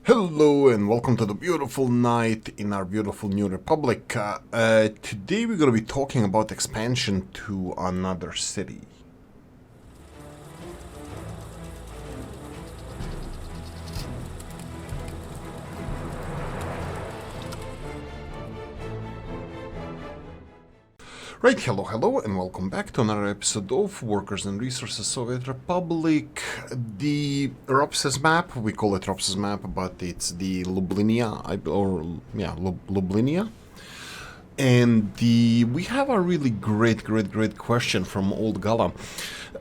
Hello and welcome to the beautiful night in our beautiful new republic. Today we're going to be talking about expansion to another city. Right, hello, and welcome back to another episode of Workers and Resources Soviet Republic. The Ropses map, we call it Ropses map, but it's the Lublinia, Lublinia. And we have a really great question from Old Gala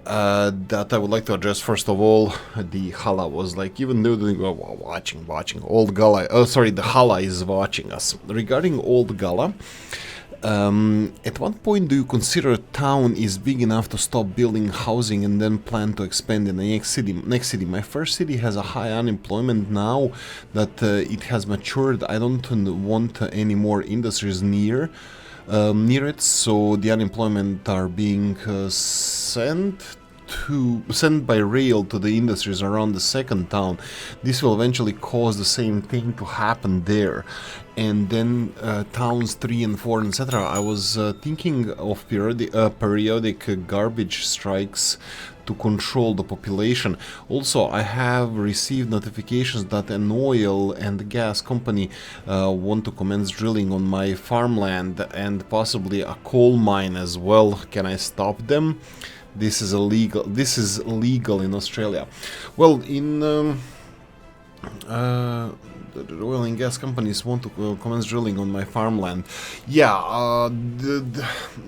that I would like to address. First of all, the Hala was like, even though watching Old Gala, the Hala is watching us. Regarding Old Gala, at what point do you consider a town is big enough to stop building housing and then plan to expand in the next city? My first city has a high unemployment now that it has matured. I don't want any more industries near it, so the unemployment are being sent by rail to the industries around the second town. This will eventually cause the same thing to happen there. And then towns 3 and 4, etc. I was thinking of periodic garbage strikes to control the population. Also, I have received notifications that an oil and gas company want to commence drilling on my farmland and possibly a coal mine as well. Can I stop them? This is illegal. This is legal in Australia. Well, in the oil and gas companies want to commence drilling on my farmland. Yeah,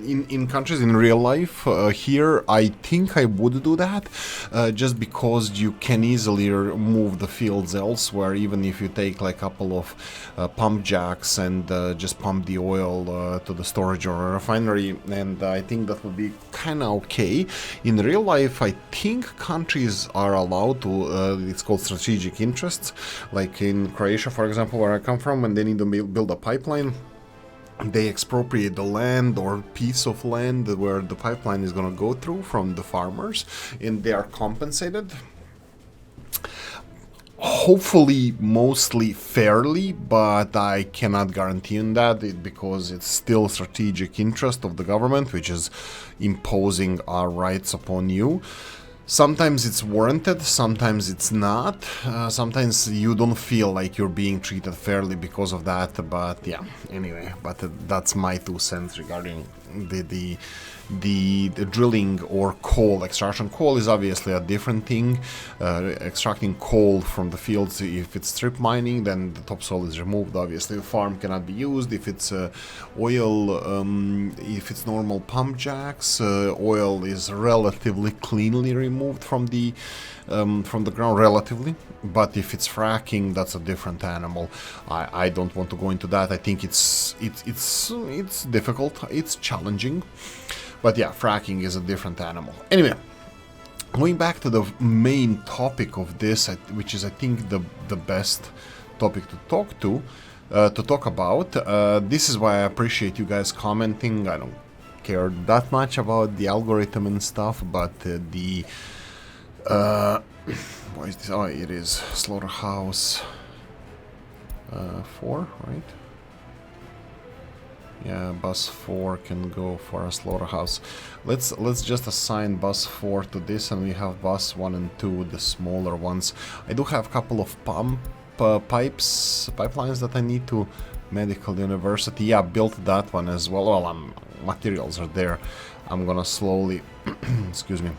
in countries in real life, here I think I would do that, just because you can easily move the fields elsewhere, even if you take like a couple of pump jacks and just pump the oil to the storage or refinery, and I think that would be kind of okay. In real life, I think countries are allowed to, it's called strategic interests, like in Croatia, for example, where I come from, when they need to build a pipeline, they expropriate the land or piece of land where the pipeline is going to go through from the farmers, and they are compensated. Hopefully, mostly fairly, but I cannot guarantee on that because it's still strategic interest of the government, which is imposing our rights upon you. Sometimes it's warranted, sometimes it's not. Sometimes you don't feel like you're being treated fairly because of that, but yeah, anyway, but that's my 2 cents regarding the drilling or coal extraction. Coal is obviously a different thing. Extracting coal from the fields, if it's strip mining, then the topsoil is removed. Obviously, the farm cannot be used. If it's oil, if it's normal pump jacks, oil is relatively cleanly removed from the ground, relatively. But if it's fracking, that's a different animal. I don't want to go into that. I think it's difficult. It's challenging. But yeah, fracking is a different animal. Anyway, going back to the main topic of this, which is I think the best topic to talk about. This is why I appreciate you guys commenting. I don't care that much about the algorithm and stuff, but what is this? Oh, it is Slaughterhouse 4, right? Yeah, bus 4 can go for a slaughterhouse. Let's just assign bus 4 to this, and we have bus 1 and 2, the smaller ones. I do have a couple of pipelines that I need to medical university. Yeah, built that one as well. Well, materials are there. I'm gonna slowly, excuse me.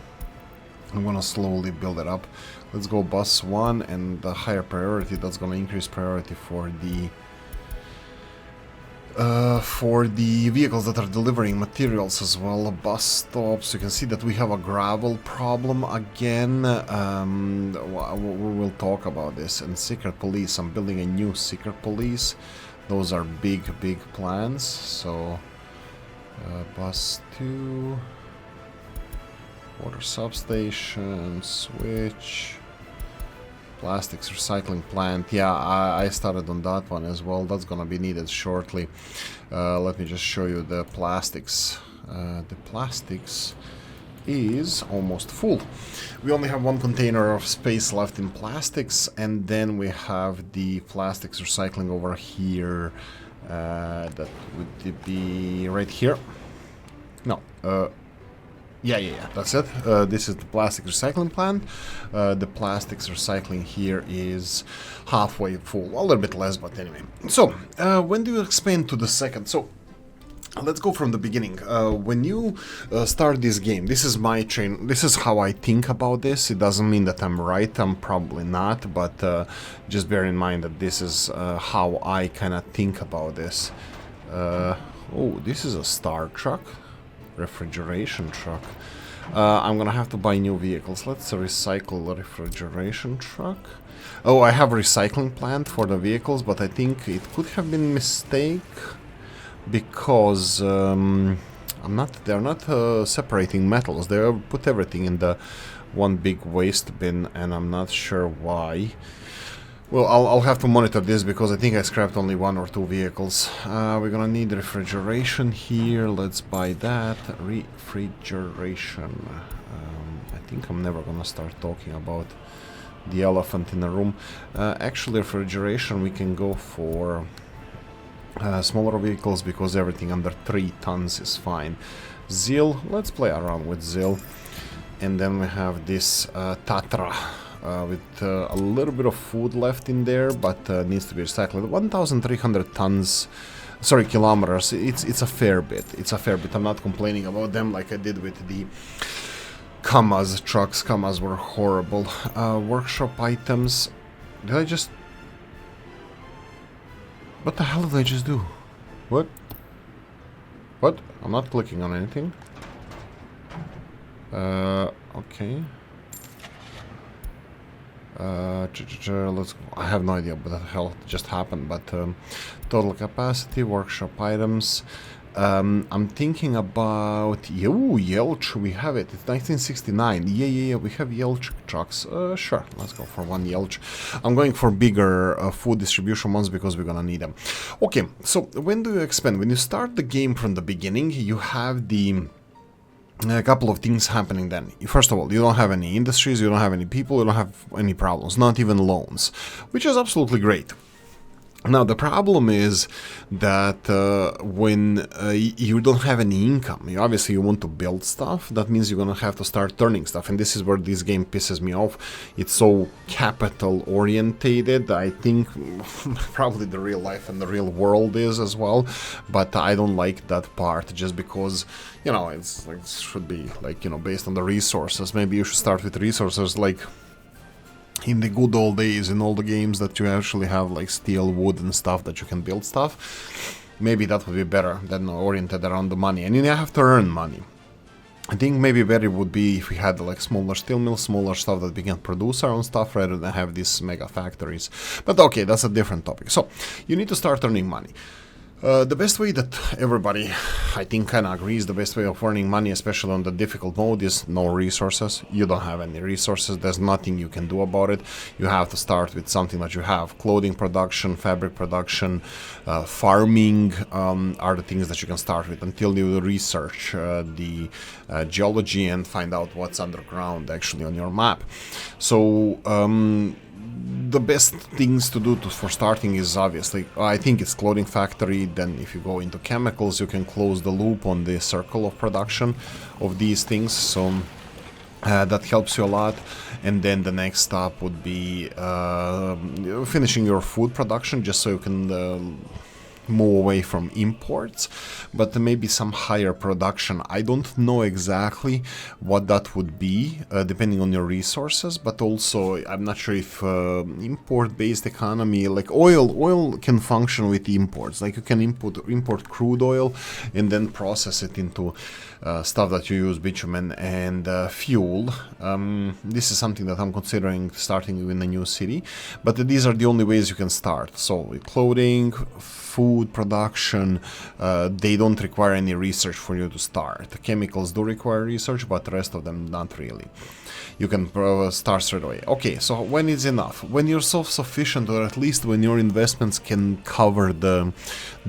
I'm gonna slowly build it up. Let's go bus 1 and the higher priority. That's gonna increase priority for the vehicles that are delivering materials as well. Bus stops. You can see that we have a gravel problem again. We will talk about this. And secret police. I'm building a new secret police. Those are big plans. So bus 2, water substation, switch, plastics recycling plant. Yeah, I started on that one as well. That's gonna be needed shortly. Let me just show you the plastics. The plastics is almost full. We only have one container of space left in plastics, and then we have the plastics recycling over here. That would be right here. No, yeah, that's it. This is the plastic recycling plant. The plastics recycling here is halfway full, a little bit less, but anyway. So, when do you expand to the second? So, let's go from the beginning. When you start this game, this is my train. This is how I think about this. It doesn't mean that I'm right. I'm probably not, but just bear in mind that this is how I kind of think about this. Oh, this is a star truck. Refrigeration truck. I'm gonna have to buy new vehicles. Let's recycle the refrigeration truck. Oh, I have a recycling plant for the vehicles, but I think it could have been a mistake because they're not separating metals. They put everything in the one big waste bin, and I'm not sure why. Well, I'll have to monitor this because I think I scrapped only 1 or 2 vehicles. We're gonna need refrigeration here. Let's buy that. Refrigeration. I think I'm never gonna start talking about the elephant in the room. Actually, refrigeration, we can go for smaller vehicles because everything under 3 tons is fine. Zeal, let's play around with Zeal. And then we have this Tatra. With a little bit of food left in there, but needs to be recycled. 1,300 tons, sorry, kilometers. It's a fair bit. It's a fair bit. I'm not complaining about them like I did with the Kamaz trucks. Kamaz were horrible. Workshop items. Did I just... What the hell did I just do? What? What? I'm not clicking on anything. Okay. Let's. I have no idea what the hell just happened, but total capacity, workshop items. I'm thinking about Yelch. We have it. It's 1969. Yeah. We have Yelch trucks. Sure. Let's go for one Yelch. I'm going for bigger food distribution ones because we're gonna need them. Okay. So when do you expand? When you start the game from the beginning, you have a couple of things happening then. First of all, you don't have any industries, you don't have any people, you don't have any problems, not even loans, which is absolutely great. Now, the problem is that when you don't have any income, obviously you want to build stuff, that means you're going to have to start turning stuff, and this is where this game pisses me off. It's so capital orientated. I think probably the real life and the real world is as well, but I don't like that part just because, you know, it's like, it should be like, you know, based on the resources. Maybe you should start with resources like in the good old days in all the games that you actually have like steel, wood and stuff that you can build stuff. Maybe that would be better than oriented around the money, and you have to earn money. I think maybe better would be if we had like smaller steel mills, smaller stuff that we can produce our own stuff rather than have these mega factories. But okay, that's a different topic. So you need to start earning money. The best way that everybody, I think, kind of agrees, the best way of earning money, especially on the difficult mode, is no resources. You don't have any resources. There's nothing you can do about it. You have to start with something that you have. Clothing production, fabric production, farming are the things that you can start with until you research the geology and find out what's underground actually on your map. So the best things to do for starting is obviously, I think it's clothing factory. Then if you go into chemicals, you can close the loop on the circle of production of these things, so that helps you a lot. And then the next step would be finishing your food production, just so you can move away from imports, but maybe some higher production. I don't know exactly what that would be, depending on your resources, but also I'm not sure if import-based economy, like oil can function with imports. Like you can import crude oil and then process it into stuff that you use, bitumen and fuel. This is something that I'm considering starting in a new city, but these are the only ways you can start. So with clothing, food production, they don't require any research for you to start. Chemicals do require research, but the rest of them not really. You can start straight away. Okay, so when is enough? When you're self-sufficient, or at least when your investments can cover the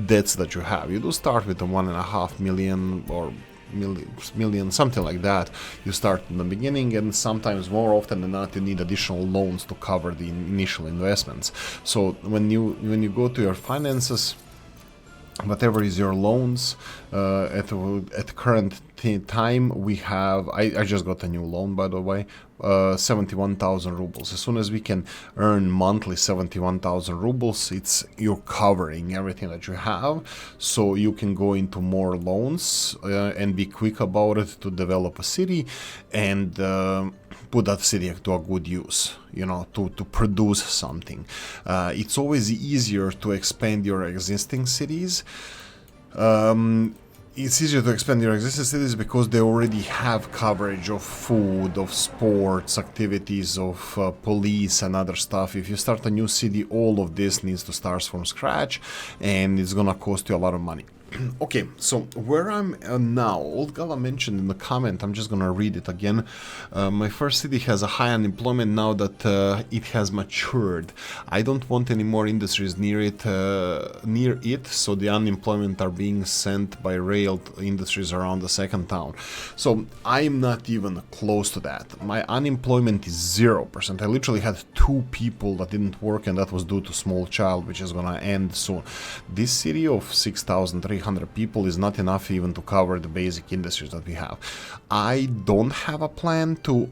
debts that you have. You do start with a 1.5 million or million, something like that. You start in the beginning, and sometimes more often than not you need additional loans to cover the initial investments. So when you go to your finances, whatever is your loans, at current time we have, I just got a new loan, by the way, 71,000 rubles. As soon as we can earn monthly 71,000 rubles, you're covering everything that you have, so you can go into more loans and be quick about it to develop a city and put that city to a good use, to produce something. It's always easier to expand your existing cities. It's easier to expand your existing cities because they already have coverage of food, of sports, activities, of police and other stuff. If you start a new city, all of this needs to start from scratch, and it's gonna cost you a lot of money. Okay, so where I'm now, Old Gala mentioned in the comment, I'm just gonna read it again. My first city has a high unemployment now that it has matured. I don't want any more industries near it, so the unemployment are being sent by rail to industries around the second town. So I'm not even close to that. My unemployment is 0%. I literally had 2 people that didn't work, and that was due to small child, which is gonna end soon. This city of 6,300 people is not enough even to cover the basic industries that we have. I don't have a plan to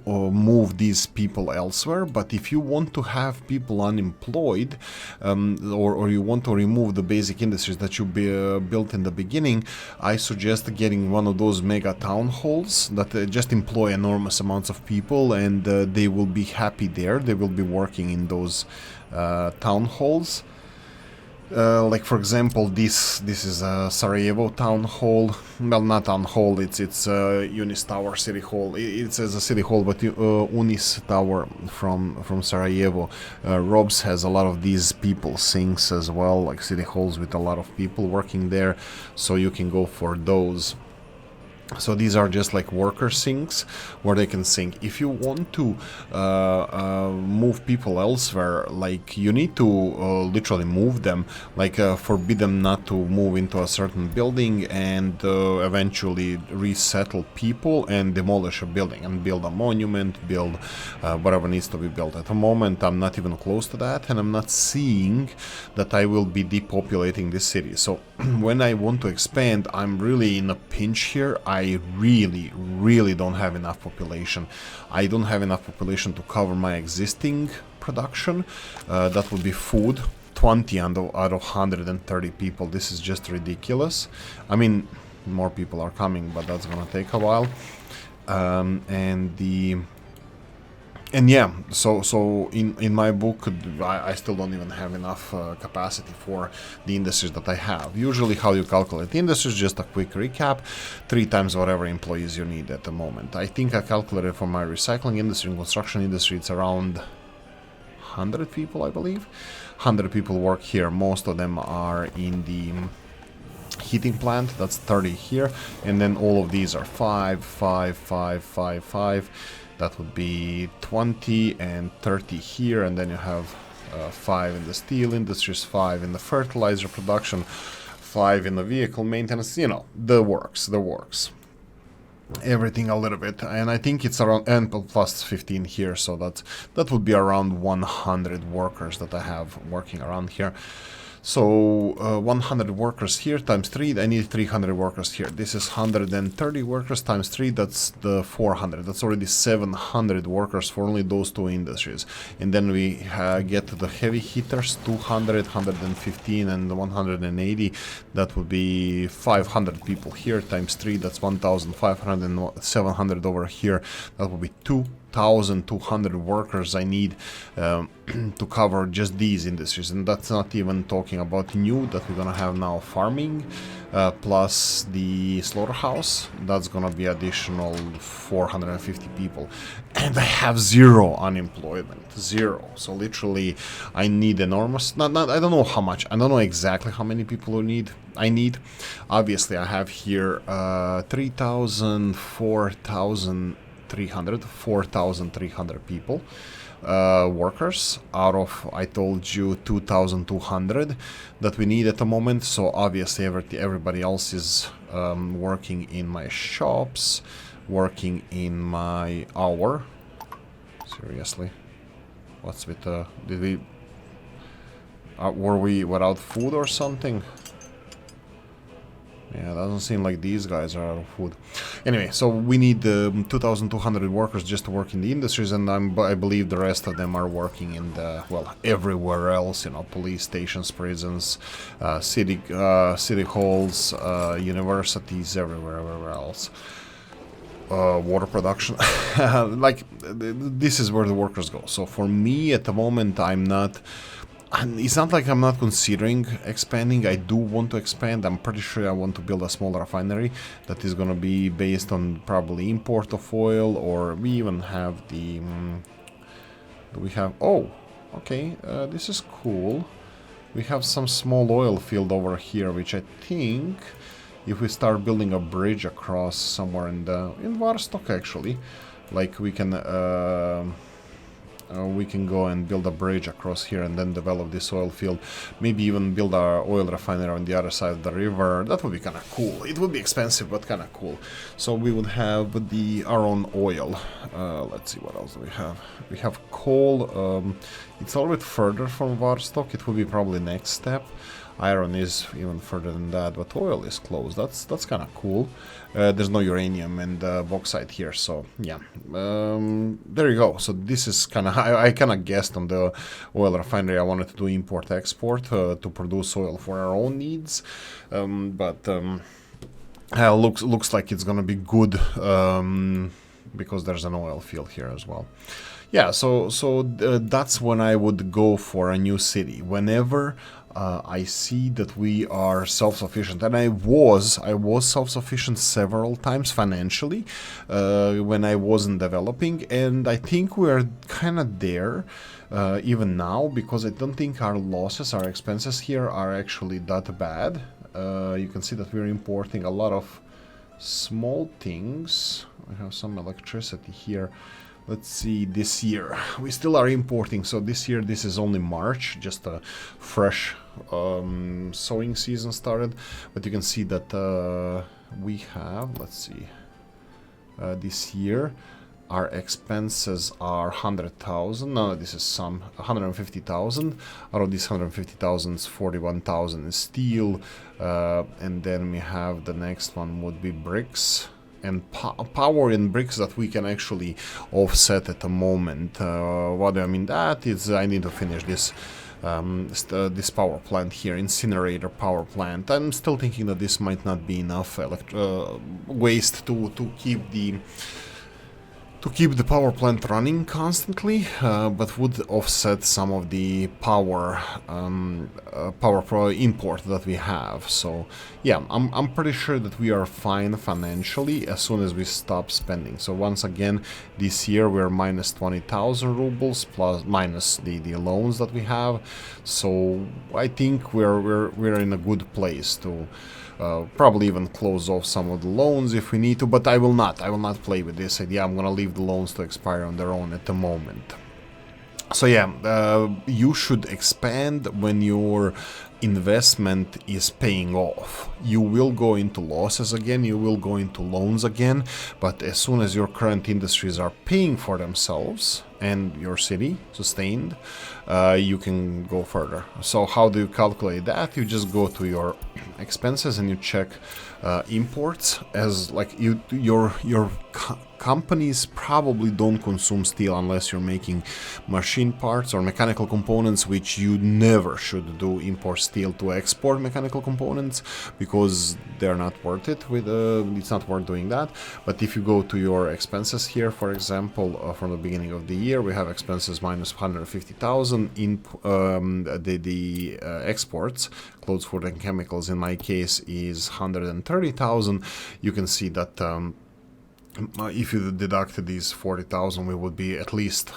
move these people elsewhere, but if you want to have people unemployed, or you want to remove the basic industries that you built in the beginning, I suggest getting one of those mega town halls that just employ enormous amounts of people, and they will be happy there. They will be working in those town halls. Like for example, this is a Sarajevo town hall. Well, not town hall. It's Unis Tower City Hall. It says a city hall, but Unis Tower from Sarajevo. Robs has a lot of these people sinks as well, like city halls with a lot of people working there. So you can go for those. So these are just like worker sinks where they can sink. If you want to move people elsewhere, like you need to literally move them, like forbid them not to move into a certain building and eventually resettle people and demolish a building and build a monument, build whatever needs to be built. At the moment, I'm not even close to that, and I'm not seeing that I will be depopulating this city. So when I want to expand, I'm really in a pinch here. I really don't have enough population. I don't have enough population to cover my existing production. That would be food. 20 out of 130 people. This is just ridiculous. I mean, more people are coming, but that's gonna take a while. And yeah, so in my book, I still don't even have enough capacity for the industries that I have. Usually how you calculate the industries, just a quick recap, 3 times whatever employees you need at the moment. I think I calculated for my recycling industry and construction industry, it's around 100 people, I believe. 100 people work here. Most of them are in the heating plant, that's 30 here, and then all of these are 5, 5, 5, 5, 5. That would be 20 and 30 here, and then you have 5 in the steel industries, 5 in the fertilizer production, 5 in the vehicle maintenance, the works. Everything a little bit, and I think it's around, and plus 15 here, so that would be around 100 workers that I have working around here. So 100 workers here times 3, I need 300 workers here. This is 130 workers times 3, that's the 400. That's already 700 workers for only those 2 industries. And then we get to the heavy hitters, 200, 115 and 180. That would be 500 people here times 3, that's 1,500 and 700 over here. That would be 2,200 workers I need to cover just these industries, and that's not even talking about new that we're gonna have now, farming plus the slaughterhouse. That's gonna be additional 450 people, and I have 0 unemployment, 0. So literally I need enormous, I don't know how much, I don't know exactly how many people I need. Obviously I have here 3,000, 4,300 people. workers out of, I told you, 2,200 that we need at the moment. So obviously everybody else is working in my shops, working in my hour. Seriously, what's with did we were we without food or something? Yeah, doesn't seem like these guys are out of food. Anyway, so we need 2,200 workers just to work in the industries, and I believe the rest of them are working in the, well, everywhere else, you know, police stations, prisons, city halls, universities, everywhere else. Water production. Like, this is where the workers go. So for me, at the moment, it's not like I'm not considering expanding. I do want to expand. I'm pretty sure I want to build a small refinery that is going to be based on probably import of oil, or we even have the... do we have... Oh, okay, this is cool. We have some small oil field over here, which I think if we start building a bridge across somewhere in Varstock, actually, like we can go and build a bridge across here and then develop this oil field. Maybe even build our oil refinery on the other side of the river. That would be kind of cool. It would be expensive, but kind of cool. So we would have our own oil. Let's see, what else do we have? We have coal. It's a little bit further from Varstock. It would be probably next step. Iron is even further than that, but oil is close. That's kind of cool. There's no uranium and bauxite here, so yeah. There you go. So this is kind of... I kind of guessed on the oil refinery I wanted to do import-export to produce oil for our own needs, but looks like it's gonna be good because there's an oil field here as well. Yeah, so that's when I would go for a new city. Whenever I see that we are self-sufficient, and I was self-sufficient several times financially when I wasn't developing, and I think we're kind of there even now, because I don't think our losses, our expenses here are actually that bad. You can see that we're importing a lot of small things. We have some electricity here. Let's see, this year we still are importing. So this year, this is only March, just a fresh sowing season started. But you can see that we have, let's see, this year our expenses are 100,000. No, this is some 150,000. Out of these 150,000, 41,000 is steel, and then we have the next one would be bricks. And power in bricks that we can actually offset at the moment. What do I mean? That is, I need to finish this this power plant here, incinerator power plant. I'm still thinking that this might not be enough waste to keep the power plant running constantly, but would offset some of the power import that we have. So yeah, I'm pretty sure that we are fine financially as soon as we stop spending. So once again, this year we're minus 20,000 rubles minus the loans that we have. So I think we're in a good place to probably even close off some of the loans if we need to, but I will not play with this idea. I'm gonna leave the loans to expire on their own at the moment. So yeah, you should expand when your investment is paying off. You will go into losses again, you will go into loans again, but as soon as your current industries are paying for themselves and your city sustained, you can go further. So how do you calculate that? You just go to your expenses and you check imports, as like your companies probably don't consume steel unless you're making machine parts or mechanical components, which you never should do, import steel to export mechanical components, because they're not worth it. It's not worth doing that. But if you go to your expenses here, for example, from the beginning of the year, we have expenses minus 150,000 in the exports, clothes, food and chemicals in my case is 130,000. You can see that if you deducted these 40,000, we would be at least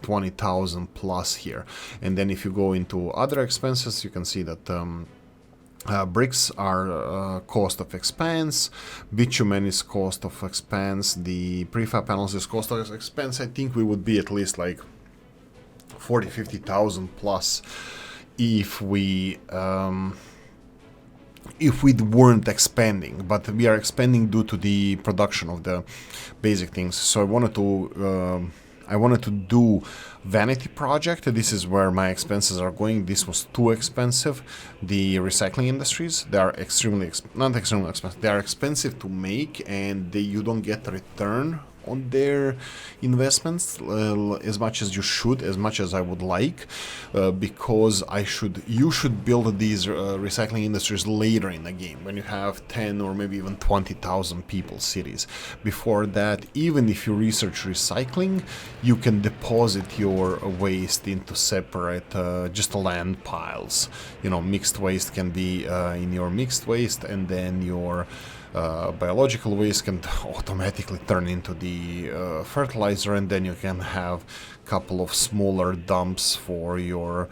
20,000 plus here. And then if you go into other expenses, you can see that Bricks are cost of expense, bitumen is cost of expense, the prefab panels is cost of expense. I think we would be at least like 40-50,000 plus if we weren't expanding, but we are expanding due to the production of the basic things. So I wanted to do vanity project. This is where my expenses are going. This was too expensive. The recycling industries, they are not extremely expensive. They are expensive to make, and you don't get a return on their investments as much as you should, as much as I would like, because you should build these recycling industries later in the game when you have 10 or maybe even 20,000 people cities. Before that, even if you research recycling, you can deposit your waste into separate just land piles. Mixed waste can be in your mixed waste, and then your biological waste can automatically turn into the fertilizer, and then you can have a couple of smaller dumps for your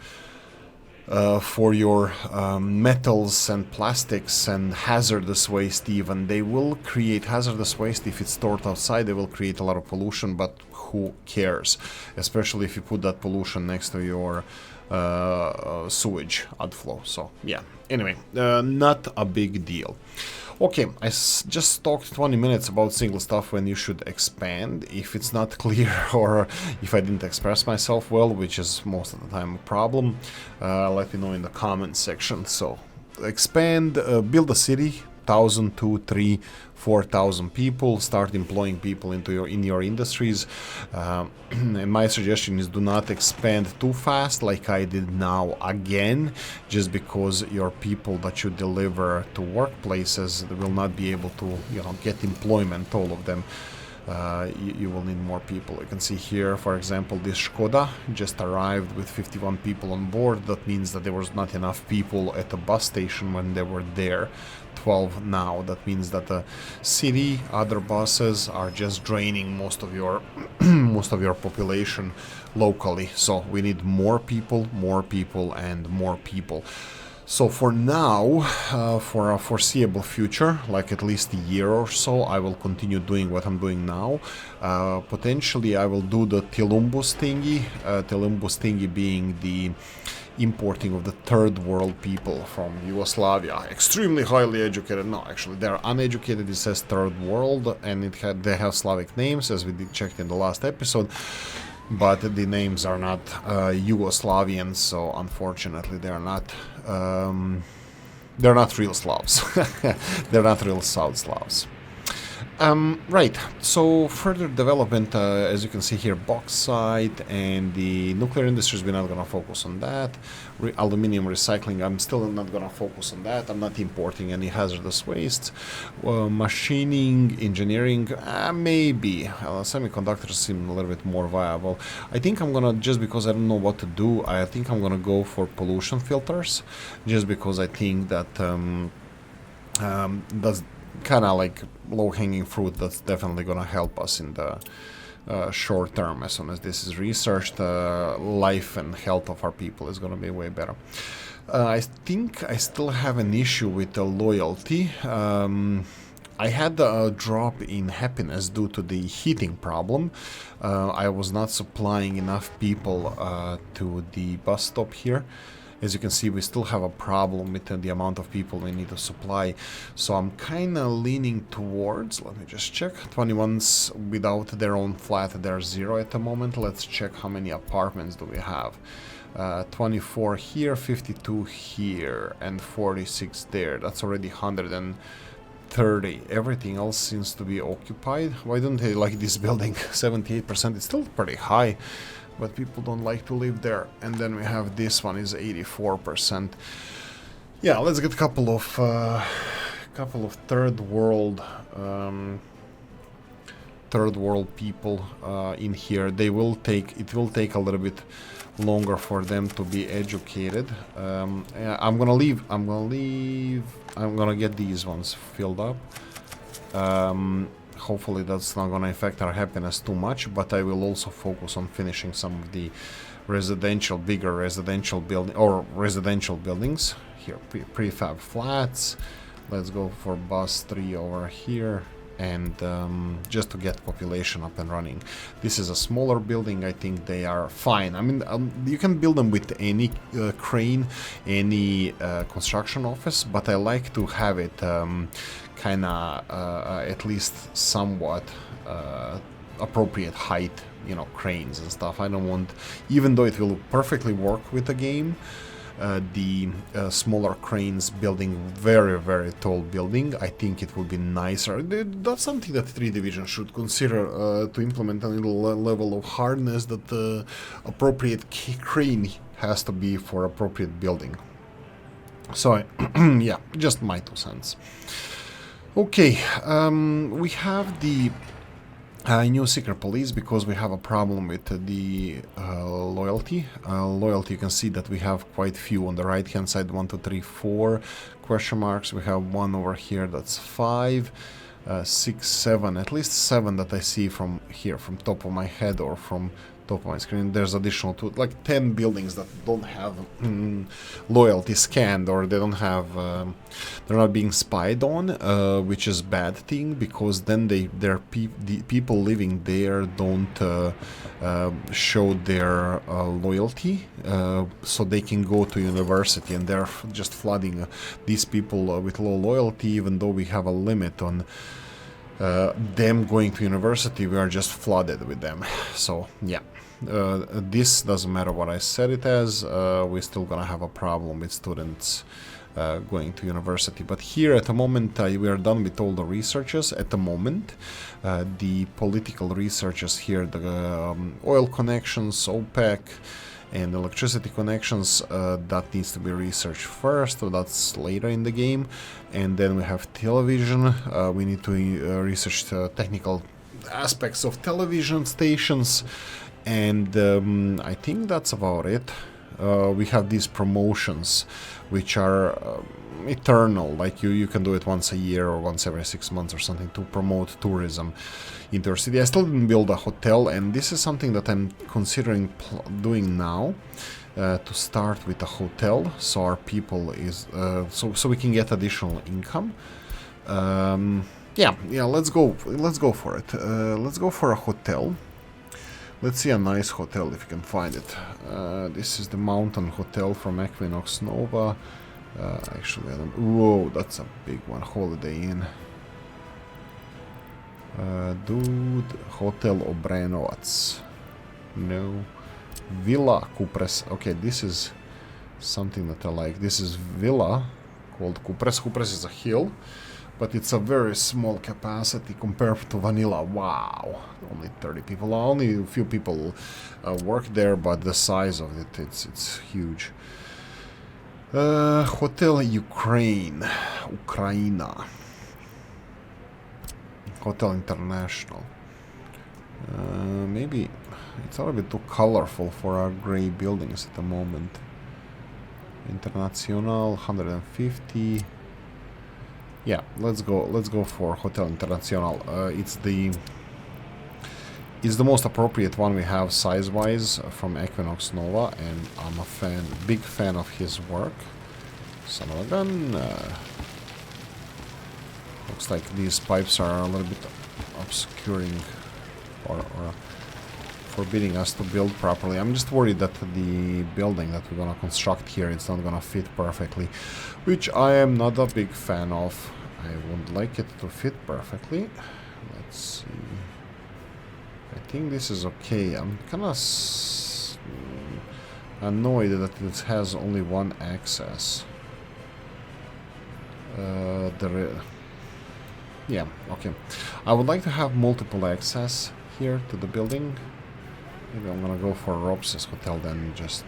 metals and plastics and hazardous waste. Even they will create hazardous waste if it's stored outside. They will create a lot of pollution, but who cares, especially if you put that pollution next to your sewage outflow. So yeah, anyway, not a big deal. Okay, I just talked 20 minutes about single stuff when you should expand. If it's not clear or if I didn't express myself well, which is most of the time a problem, let me know in the comments section. So expand, build a city, 1,000, 2, 3, 4,000 people, start employing people in your industries. And my suggestion is do not expand too fast like I did now again, just because your people that you deliver to workplaces will not be able to get employment, all of them. You will need more people. You can see here, for example, this Skoda just arrived with 51 people on board. That means that there was not enough people at the bus station when they were there. 12 now. That means that the city, other buses are just draining most of your population locally. So we need more people, and more people. So for now, for a foreseeable future, like at least a year or so, I will continue doing what I'm doing now. Potentially, I will do the Columbus thingy. Columbus thingy being the importing of the third world people from Yugoslavia, extremely highly educated. No, actually, they're uneducated. It says third world, and they have Slavic names, as we did check in the last episode. But the names are not Yugoslavian, so unfortunately they're not real Slavs. They're not real South Slavs. Right, so further development, as you can see here, bauxite and the nuclear industries, we're not going to focus on that. Aluminium recycling, I'm still not going to focus on that. I'm not importing any hazardous wastes. Machining, engineering, maybe. Semiconductors seem a little bit more viable. I think I'm going to, just because I don't know what to do, I think I'm going to go for pollution filters, just because I think that that's kind of like low-hanging fruit that's definitely going to help us in the short term. As soon as this is researched, life and health of our people is going to be way better. I think I still have an issue with the loyalty. I had a drop in happiness due to the heating problem. I was not supplying enough people to the bus stop here. As you can see, we still have a problem with the amount of people we need to supply. So I'm kind of leaning towards, let me just check, 21s without their own flat, they're 0 at the moment. Let's check how many apartments do we have. 24 here, 52 here, and 46 there. That's already 130. Everything else seems to be occupied. Why don't they like this building? 78%, it's still pretty high, but people don't like to live there. And then we have this one is 84%. Yeah, let's get a couple of third world people in here. It will take a little bit longer for them to be educated. I'm gonna get these ones filled up. Hopefully that's not gonna affect our happiness too much, but I will also focus on finishing some of the bigger residential building or residential buildings. Here, prefab flats. Let's go for bus 3 over here, and just to get population up and running. This is a smaller building. I think they are fine. I mean, you can build them with any crane, any construction office, but I like to have it kind of at least somewhat appropriate height, you know, cranes and stuff. I don't want, even though it will perfectly work with the game, the smaller cranes building very tall building, I think it would be nicer. That's something that 3 Division should consider, to implement a little level of hardness, that the appropriate crane has to be for appropriate building. So yeah, just my 2 cents. Okay, we have the new secret police because we have a problem with the loyalty. Loyalty, you can see that we have quite few on the right hand side. 1, 2, 3, 4 question marks. We have 1 over here, that's 5, 6, 7, at least 7 that I see from here, from top of my head or from top of my screen. There's additional 2, like 10 buildings that don't have loyalty scanned, or they don't have, they're not being spied on, which is bad thing, because then the people living there don't show their loyalty, so they can go to university, and they're just flooding these people with low loyalty. Even though we have a limit on them going to university, we are just flooded with them. So yeah, this doesn't matter what I said it as, we're still gonna have a problem with students going to university. But here at the moment we are done with all the researches at the moment. The political researches here, the oil connections, OPEC, and electricity connections, that needs to be researched first, so that's later in the game. And then we have television. We need to research the technical aspects of television stations, and I think that's about it. We have these promotions which are eternal, like you can do it once a year or once every 6 months or something to promote tourism into our city. I still didn't build a hotel, and this is something that I'm considering doing now, to start with a hotel, so our people is so we can get additional income. Yeah, let's go for it. Let's go for a hotel. Let's see a nice hotel if you can find it. This is the Mountain Hotel from Equinox Nova. Actually, I don't... Whoa, that's a big one. Holiday Inn. Dude, Hotel Obrenovac. No. Villa Kupres. Okay, this is something that I like. This is Villa called Kupres. Kupres is a hill, but it's a very small capacity compared to Vanilla. Wow, only 30 people. Only a few people work there, but the size of it, it's huge. Hotel Ukraina. Hotel International. Maybe it's a little bit too colorful for our gray buildings at the moment. International, 150. Yeah, let's go for Hotel International. It's the most appropriate one we have size-wise from Equinox Nova, and I'm a big fan of his work. Son of a gun. Looks like these pipes are a little bit obscuring or forbidding us to build properly. I'm just worried that the building that we're gonna construct here is not gonna fit perfectly, which I am not a big fan of. I would like it to fit perfectly. Let's see. I think this is okay. I'm kinda annoyed that it has only one access. Yeah, okay. I would like to have multiple access here to the building. Maybe I'm gonna go for Robs's Hotel then, just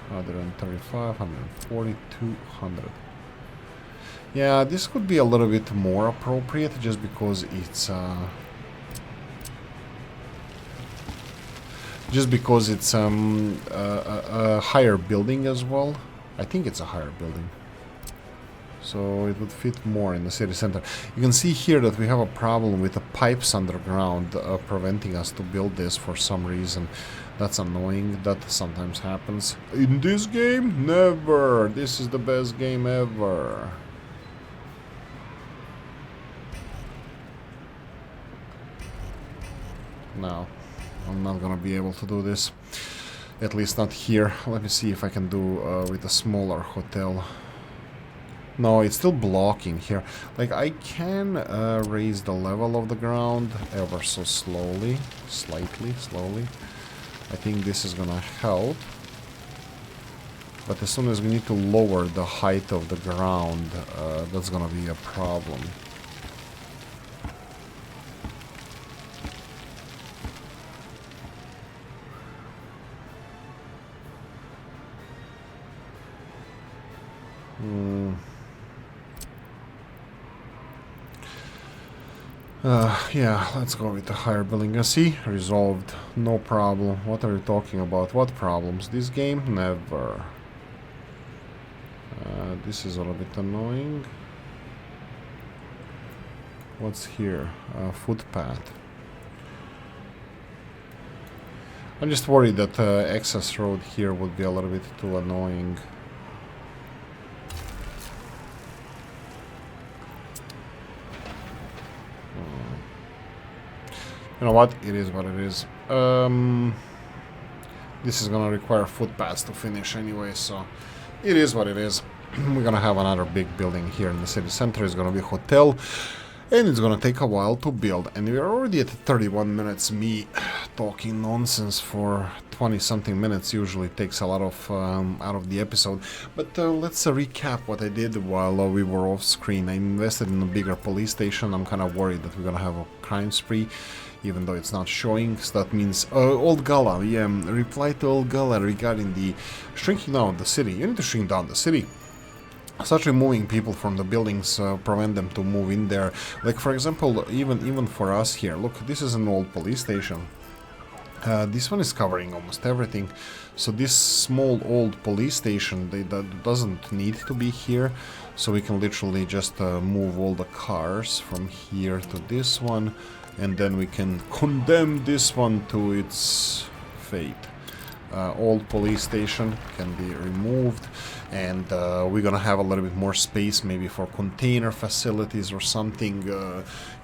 135, 140, 200. Yeah, this could be a little bit more appropriate just because it's a higher building as well. I think it's a higher building, so it would fit more in the city center. You can see here that we have a problem with the pipes underground preventing us to build this for some reason. That's annoying. That sometimes happens. In this game? Never! This is the best game ever. No, I'm not gonna be able to do this. At least not here. Let me see if I can do with a smaller hotel. No, it's still blocking here. Like, I can raise the level of the ground ever so slowly. Slightly, slowly. I think this is gonna help. But as soon as we need to lower the height of the ground, that's gonna be a problem. Yeah, let's go with the higher building. See, resolved. No problem. What are you talking about? What problems? This game? Never. This is a little bit annoying. What's here? Footpath. I'm just worried that access road here would be a little bit too annoying. You know what? It is what it is. This is gonna require footpaths to finish anyway, so it is what it is. We're gonna have another big building here in the city center. It's gonna be a hotel, and it's gonna take a while to build. And we're already at 31 minutes. Me talking nonsense for 20-something minutes usually takes a lot of out of the episode. But let's recap what I did while we were off screen. I invested in a bigger police station. I'm kind of worried that we're gonna have a crime spree, even though it's not showing. So that means Old Gala, yeah, reply to Old Gala regarding the shrinking down the city. You need to shrink down the city. Such removing people from the buildings prevent them to move in there. Like, for example, even for us here, look, this is an old police station. This one is covering almost everything. So this small old police station, that doesn't need to be here. So we can literally just move all the cars from here to this one. And then we can condemn this one to its fate. Old police station can be removed, and we're gonna have a little bit more space maybe for container facilities or something.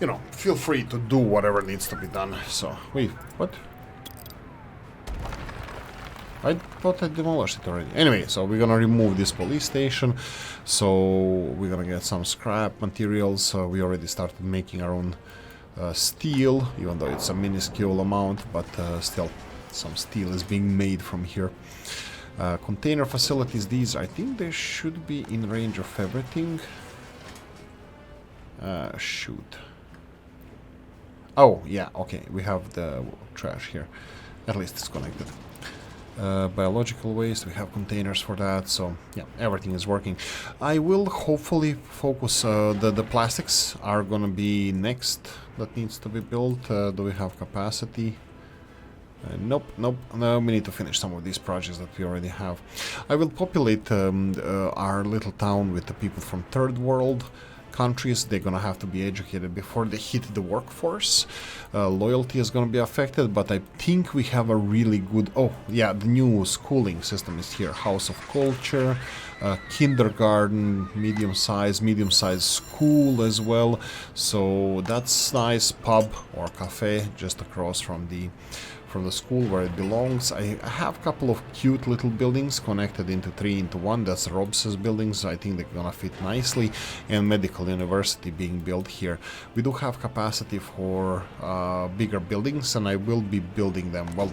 You know, feel free to do whatever needs to be done. So, wait, what? I thought I demolished it already. Anyway, so we're gonna remove this police station. So we're gonna get some scrap materials. We already started making our own steel, even though it's a minuscule amount, but still some steel is being made from here. Container facilities, these, I think they should be in range of everything. Shoot. Oh, yeah, okay, we have the trash here. At least it's connected. Biological waste, we have containers for that, so yeah, everything is working. I will hopefully focus, the plastics are gonna be next that needs to be built. Do we have capacity? Nope. No, we need to finish some of these projects that we already have. I will populate our little town with the people from third world countries. They're gonna have to be educated before they hit the workforce. Loyalty is gonna be affected, but I think we have a really good... Oh, yeah, the new schooling system is here. House of Culture, kindergarten, medium-sized school as well. So that's nice. Pub or cafe just across from the school where it belongs. I have a couple of cute little buildings connected into 3-into-1. That's Rob's buildings. I think they're gonna fit nicely. And medical university being built here. We do have capacity for bigger buildings, and I will be building them, well,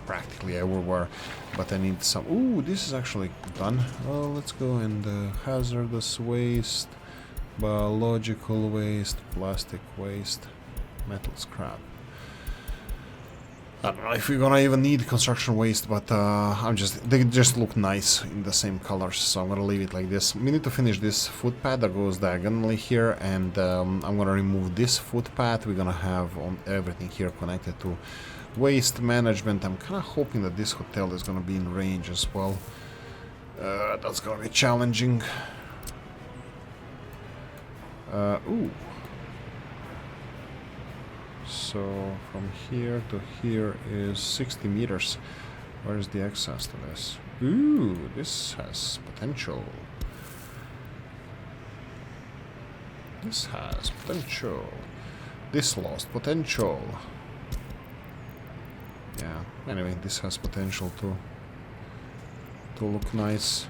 practically everywhere. But I need some... Ooh, this is actually done. Let's go and hazardous waste, biological waste, plastic waste, metal scrap. I don't know if we're gonna even need construction waste, but they just look nice in the same colors, so I'm gonna leave it like this. We need to finish this footpath that goes diagonally here, and I'm gonna remove this footpath. We're gonna have everything here connected to waste management. I'm kind of hoping that this hotel is gonna be in range as well. That's gonna be challenging. Ooh. So from here to here is 60 meters. Where is the access to this? Ooh, this has potential. This has potential. This lost potential. Yeah, anyway, this has potential to look nice.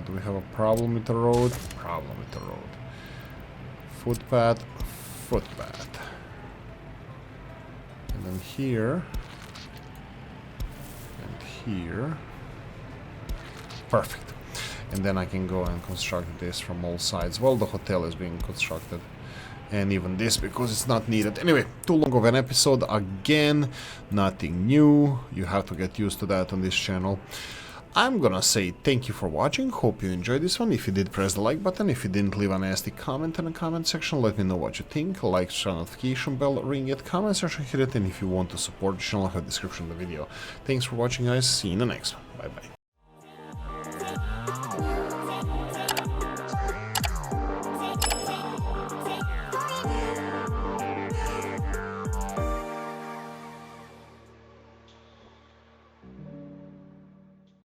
Do we have a problem with the road? Problem with the road. Footpath, footpath. And then here. And here. Perfect. And then I can go and construct this from all sides. Well, the hotel is being constructed. And even this, because it's not needed. Anyway, too long of an episode. Again, nothing new. You have to get used to that on this channel. I'm gonna say thank you for watching. Hope you enjoyed this one. If you did, press the like button. If you didn't, leave a nasty comment in the comment section. Let me know what you think. Like, share, notification bell, ring it, comment section, hit it. And if you want to support the channel, have a description of the video. Thanks for watching, guys. See you in the next one. Bye bye.